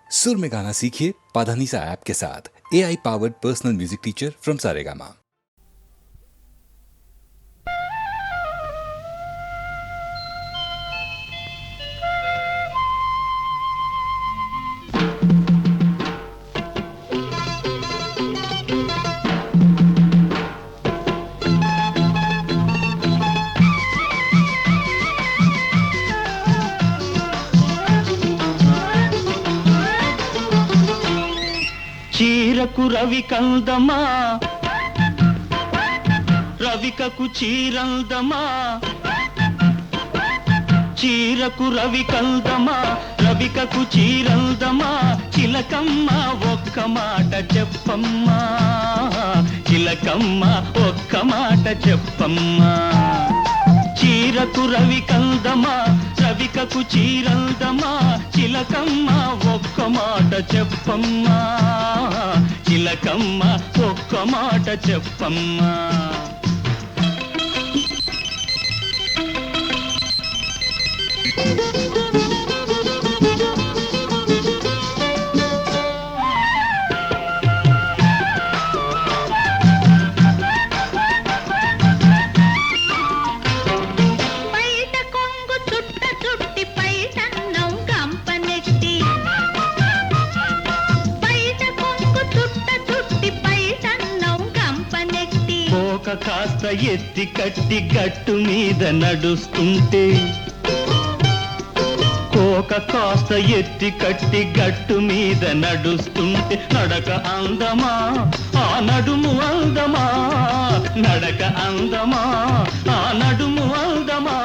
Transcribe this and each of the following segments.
सुर में गाना सीखिए पाधानीसा ऐप के साथ। AI powered personal music teacher from Saregama. చీరకు రవి కందమా రవికకు చీరందమా చీరకు రవి కందమా రవికకు చీరందమా చిలకమ్మ ఒక్క మాట చెప్పమ్మా చిలకమ్మ ఒక్క మాట చెప్పమ్మా చీరకు రవి కందమా రవికకు చీరందమా చిలకమ్మ ఒక్క మాట చెప్పమ్మా చిలకమ్మ ఒక్క మాట చెప్పమ్మా కాస్త ఎత్తి కట్టి గట్టు మీద నడుస్తుంటే కోక కాస్త ఎత్తి కట్టి గట్టు మీద నడుస్తుంటే నడక అందమా ఆ నడుము అందమా నడక అందమా ఆ నడుము అందమా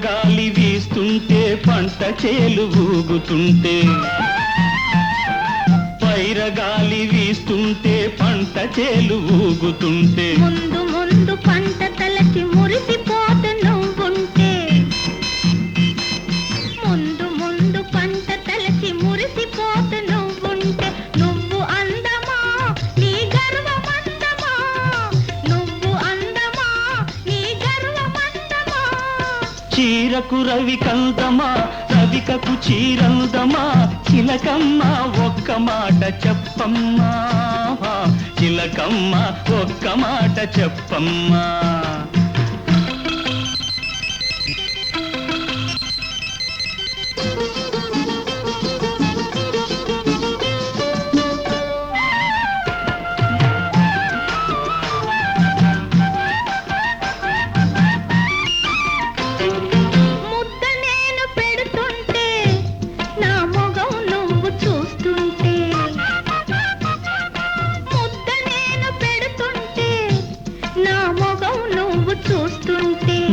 గాలి వీస్తుంటే పంట చేలు ఊగుతుంటే పైరగాలి వీస్తుంటే పంట చేలు ఊగుతుంటే ముందు ముందు పంట తలకి మురిసిపోతు నువ్వుంటే ముందు ముందు పంట తలకి మురిసిపోతు నువ్వుంటే నువ్వు అందమా నీ గర్వమందమా నువ్వు అందమా నీ గర్వమందమా చీరకు రవి కందమా రవికకు చీరందమా చిలకమ్మ ఒక్క మాట చెప్పమ్మా చిలకమ్మ ఒక్క మాట చెప్పమ్మా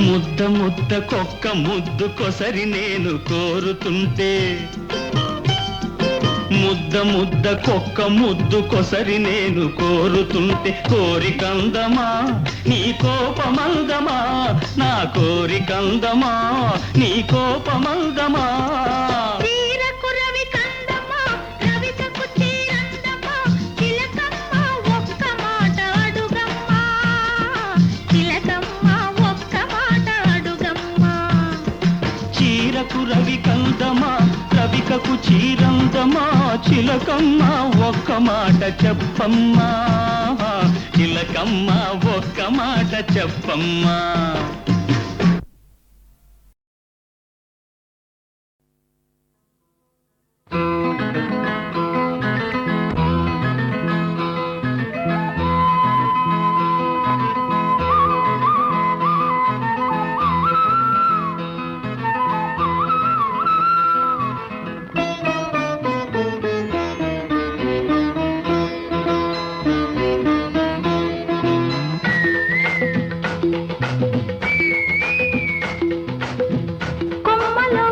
ముద్ద ముద్ద కొక్క ముద్దు కొసరి నేను కోరుతుంటే ముద్ద ముద్ద కొక్క ముద్దు కొసరి నేను కోరుతుంటే కోరికందమా నీ కోపమందమా నా కోరికందమా నీ కోపమందమా రవి కందమా రవికకు చీరందమా చిలకమ్మ ఒక్క మాట చెప్పమ్మా చిలకమ్మ ఒక్క మాట చెప్పమ్మా కొమ్మలో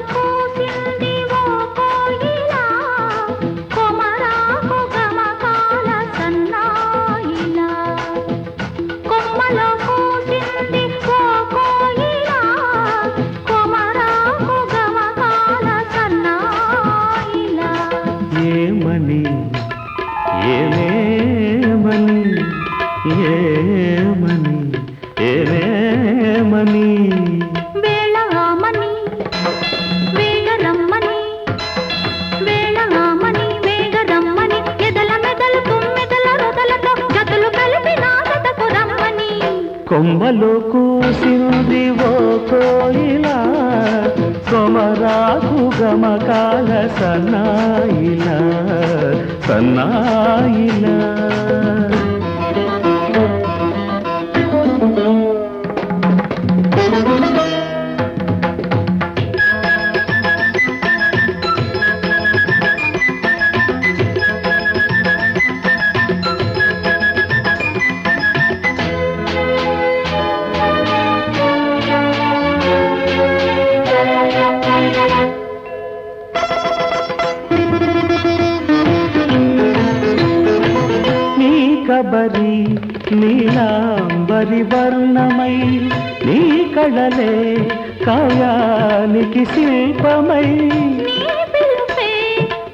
కొమ్మలో కూసింది ఓ కోయిలా కొమరాకు గమకాల సన్నాయిలా సన్నాయిలా కబరి నీలాంబరి వర్ణమై నీ కళలే కాయానికి శిల్పమై నీ పిలుపే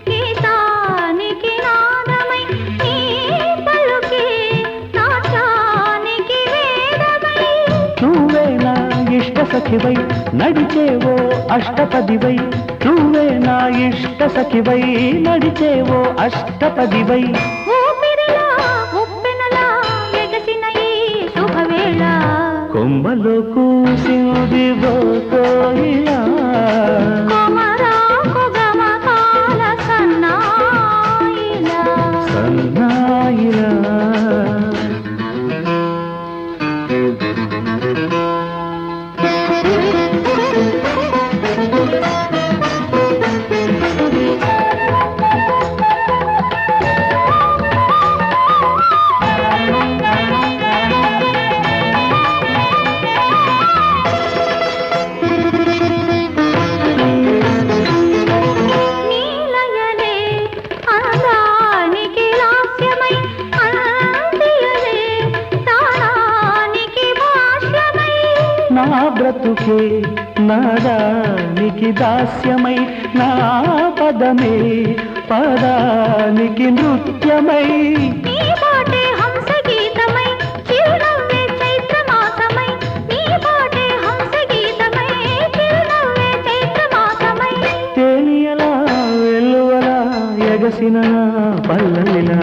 గీతానికి నాదమై నీ పలుకే నాట్యానికి వేదమై నువ్వే నా ఇష్ట సఖివై నడిచేవో అష్టపదివై నువ్వే నా ఇష్ట సఖివై నడిచేవో అష్టపదివై కొమ్మలో కూసింది ఓ కోయిలా కొమరాకు గమకాల సన్నాయిలా సన్నాయిలా నా బ్రతుకే నాదానికి దాస్యమై నా పదమే పదానికి నృత్యమై నీ పాటే హంస గీతమై చిరునవ్వే చైత్రమాసమై నీ పాటే హంస గీతమై చిరునవ్వే చైత్రమాసమై తేలియలా వెల్లువలా ఎగసిన పల్లవిలా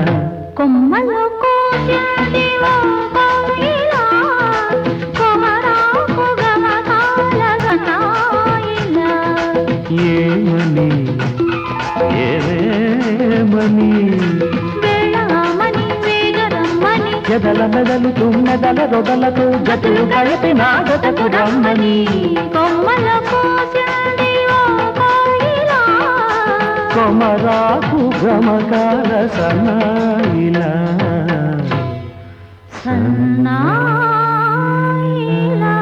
కొమ్మలో కోసింది ఓ కోయిలా కొమరాకు గమకాల సన్నాయిలా ఏమని ఏమని వేళమని వేగరమ్మని ఎదల మెదలు తుమ్మెదల రొదలతో జతులు కలిపి నాగతకు రమ్మని కొమ్మలో కోసింది ఓ కోయిలా కొమరాకు గమకాల సన్నాయిలా సన్నాయిలా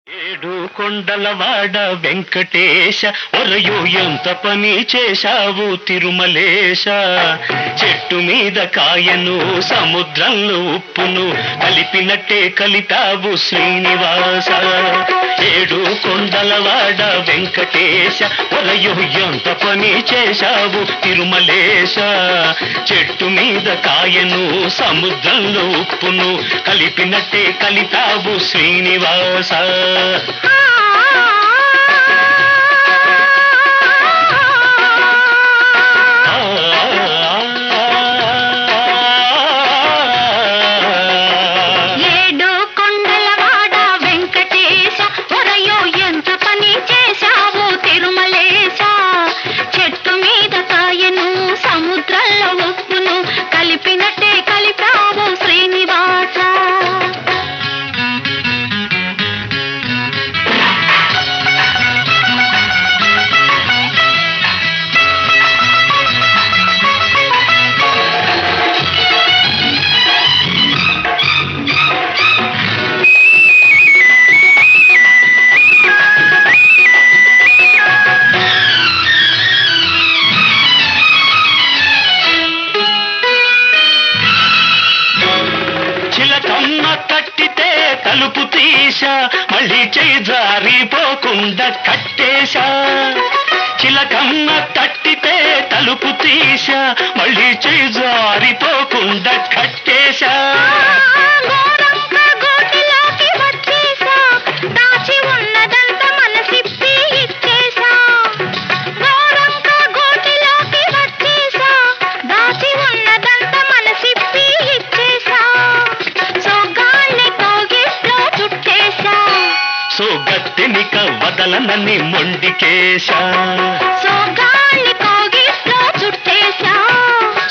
ఏడు కొండలవాడ వెంకటేశ ఒరయో ఎంత పని చేశావు తిరుమలేశ చెట్టు మీద కాయను సముద్రంలో ఉప్పును కలిపినట్టే కలిపావు శ్రీనివాస ఏడు కొండలవాడ వెంకటేశ ఒరయో ఎంత పని చేశావు తిరుమలేశ చెట్టు మీద కాయను సముద్రంలో ఉప్పును కలిపినట్టే కలిపావు శ్రీనివాస ఏడు కొండలవాడ వెంకటేశ ఒరయో ఎంత పని చేశావు తిరుమలేశ చెట్టు మీద కాయను సముద్రంలో ఉప్పును కలిపినట్టే కలిపావు శ్రీనివాస చిలకమ్మ తట్టితే తలుపు తీశా మళ్ళీ చేయి జారిపోకుండా కట్టేశా చిలకమ్మ తట్టితే తలుపు తీశా మళ్ళీ చేయి జారిపోకుండా కట్టేశా గోరంక గోటిలోకి వచ్చేశా దాచి ఉన్నదంతా మనసిప్పి ఇచ్చేశా గోరంక గోటిలోకి వచ్చేశా దాచి సోగత్తెనిక వదలనని మొండికేశా సోగాళ్ళి కోగిట్లో చుట్టేశా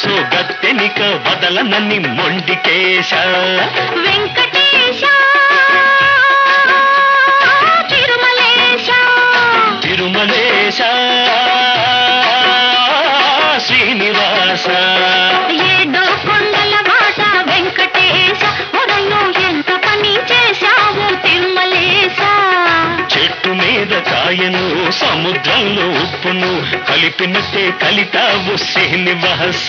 సోగత్తెనిక వదలనని మొండికేశా వెంకటేశ తిరుమలేశ తిరుమలేశ శ్రీనివాస ఏడో కొండల వాట వెంకటేశ ఒరయ్యో ఎంత పని చేశావు తిరుమలేశ చెట్టు మీద కాయను సముద్రంలో ఉప్పును కలిపినట్టే కలితావు శ్రీనివాస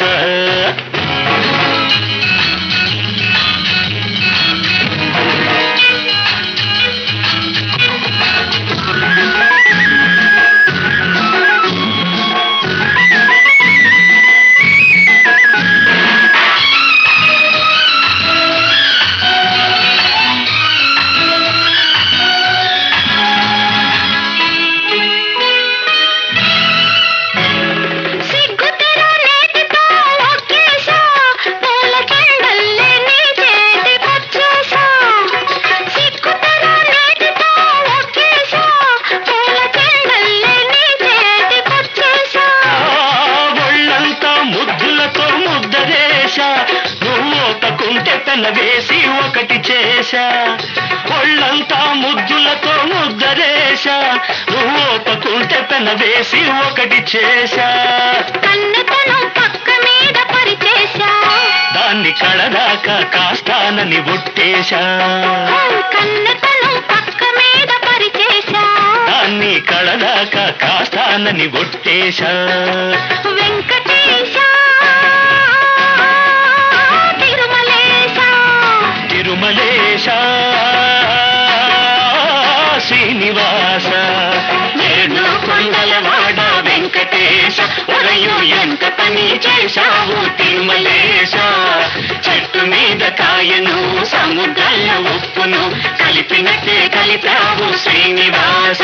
సిగ్గుతెర నేటితో ఒక్కేశా పూల చెండల్లే నీ చేతికొచ్చేశా సిగ్గుతెర నేటితో ఒక్కేశా పూల చెండల్లే నీ చేతికొచ్చేశా ఒళ్ళంతా ముద్దులతో ముద్దరేశ నువ్వు ఒకకుంటే పెన వేసి ఒకటి చేశా ఒళ్ళంతా ముద్దులతో ముద్దరేశ నువ్వు ఒకకుంటే పెన వేసి ఒకటి చేశా కన్నెతనం పక్క మీద పరిచేశా దాన్ని కడదాకా కాస్తానని ఒట్టేశా కన్నెతనం పక్క మీద పరిచేశా దాన్ని కడదాకా కాస్తానని ఒట్టేశా వెంకటేశ తిరుమలేశ తిరుమలేశ శ్రీనివాస ఏడు కొండలవాడ వెంకటేశ ఒరయు ఎంత పని చేశావు తిరుమలేశ చెట్టు మీద కాయను సముద్రంలో ఉప్పును కలిపినట్టే కలిపావు శ్రీనివాస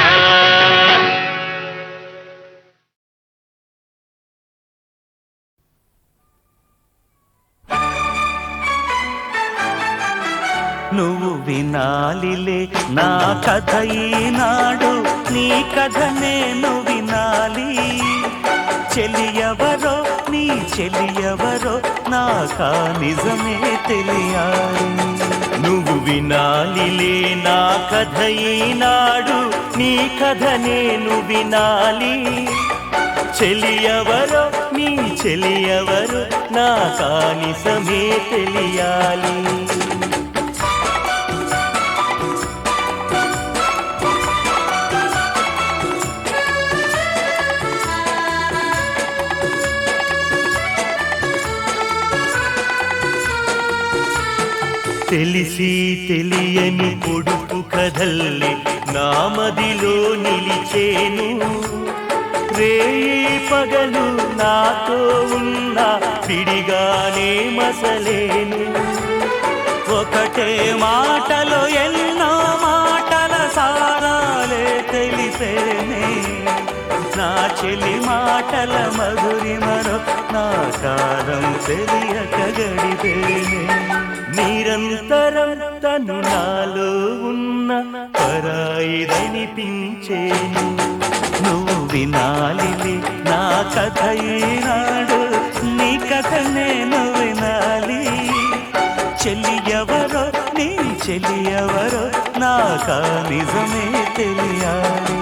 నువ్వు వినాలిలే నా కథ ఈనాడు నీ కథ నేను వినాలి చెలియవరో నీ చెలియవరో నాకా నిజమే తెలియాలి నువ్వు వినాలిలే నా కథ ఈనాడు నీ కథ నేను వినాలి చెలియవరో నీ చెలియవరో నాకా నిజమే తెలియాలి తెలిసి తెలియని పొడుపు కథల్లి నామదిలో నిలిచేను రేయి పగలు నాతో ఉన్న విడిగానే మసలేను ఒకటే మాటలో ఎన్నో మాటల సారాలే తెలిసేనే నా చెలి మాటల మధురిమరో నా కాలం తెలియక గడిపేనే నిరంతరం తను నాలో ఉన్న పరాయిదనిపించేను నువ్వు వినాలిలే నా కథ ఈనాడు నీ కథ నేను వినాలి చెలియవరో నీ చెలియవరో నాకా నిజమే తెలియాలి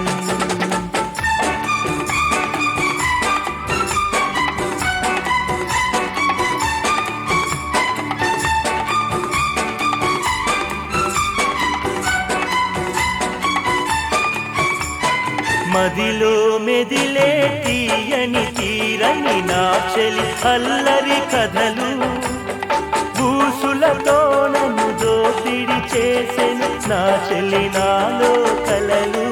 మదిలో మెదిలే తీయని తీరని నా చెలి అల్లరి కథలు బూసులతో నన్ను దోపిడి చేసెను నా చెలి నాలో కలలు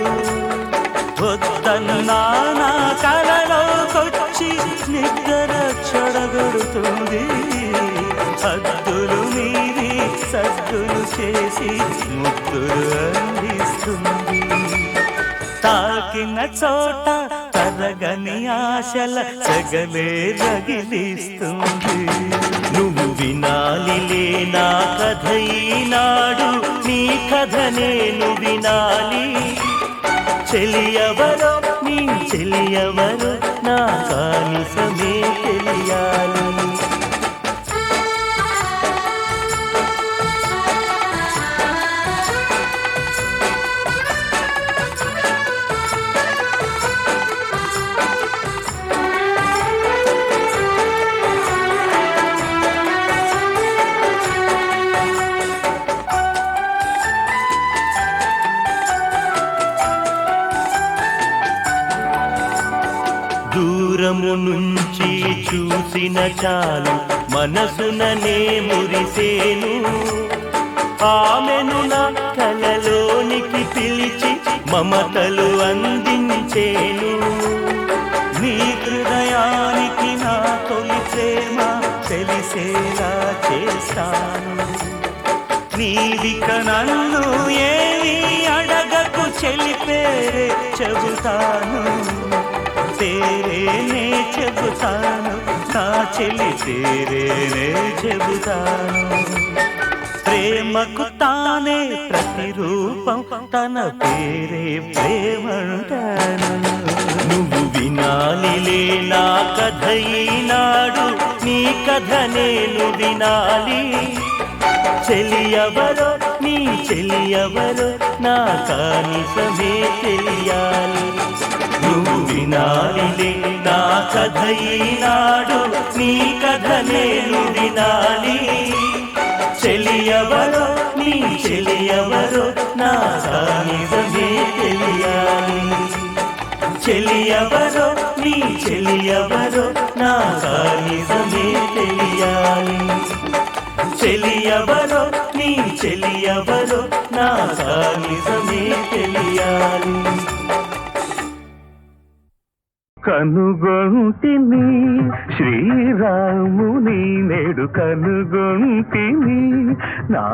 వద్దన్నా నా కలలోకొచ్చి నిద్ర చెడగొడుతుంది హద్దులు మీరి సద్దులు చేసి ముద్దులు అందిస్తుంది తాకిన చోట తరగని ఆశల సగలే రగిలిస్తుంది నువ్వు వినాలిలే నా కథ ఈనాడు నీ కథ నేను వినాలి చెలియవరో నీ చెలియవరో నా కానిసమే తెలియాలి. దూరము నుంచి చూసిన చాలు మనసుననే మురిసేను. ఆమెను నా కలలోనికి పిలిచి మమతలు అందించేను. నీ హృదయానికి నా తొలి ప్రేమ తెలిసేలా చేస్తాను. నీవిక నన్ను ఏమీ అడగకు చెలిపేరే చెబుతాను. తేరేనే చెబుతాను నా చెలి తేరేనే చెబుతాను. ప్రేమకు తానే ప్రతిరూపం తన పేరే ప్రేమంటాను. నువ్వు వినాలిలే నా కథ ఈనాడు నీ కథ నేను వినాలి. చెలియవరో నీ చెలియవరో నా కానిసమే తెలియాలి. నువ్వు వినాలిలే నా కథ ఈనాడు నీ కథ నేను వినాలి. చెలియవరో నీ చెలియవరో నా కానిసమే తెలియాలి. చెలియవరో నీ చెలియవరో నా కానిసమే తెలియాలి. చెలియవరో నీ చెలియవరో నా కానిసమే తెలియాలి. కనుగొంటిని శ్రీరాముని నేడు కనుగొంటిని నా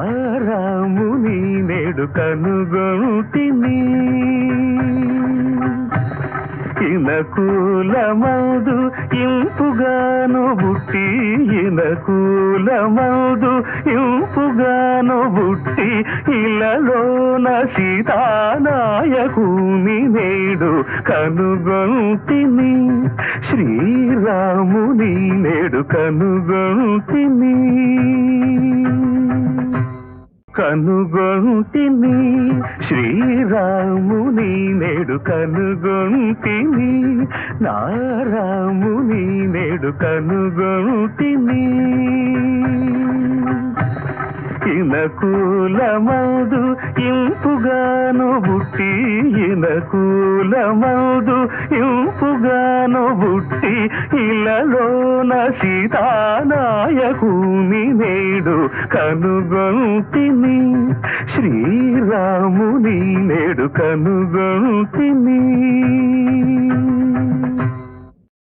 రాముని నేడు కనుగొంటిని. ఇనకూలమౌదు ఇంపుగాను బుట్టి ఇనకూలమౌదు ఇంపుగాను బుట్టి ఇలలోన సీతానాయకుని నేడు కనుగొంటిని. శ్రీరాముని నేడు కనుగొంటిని. కనుగొంటిని శ్రీరాముని నేడు కనుగొంటిని. నా రాముని నేడు కనుగొంటిని. ఇనకూలమౌదు ఇంపుగాను బుట్టి ఇనకూలమౌదు ఇంపుగాను బుట్టి ఇలలోన సీతానాయకుని నేడు కనుగొంటిని. శ్రీరాముని నేడు కనుగొంటిని.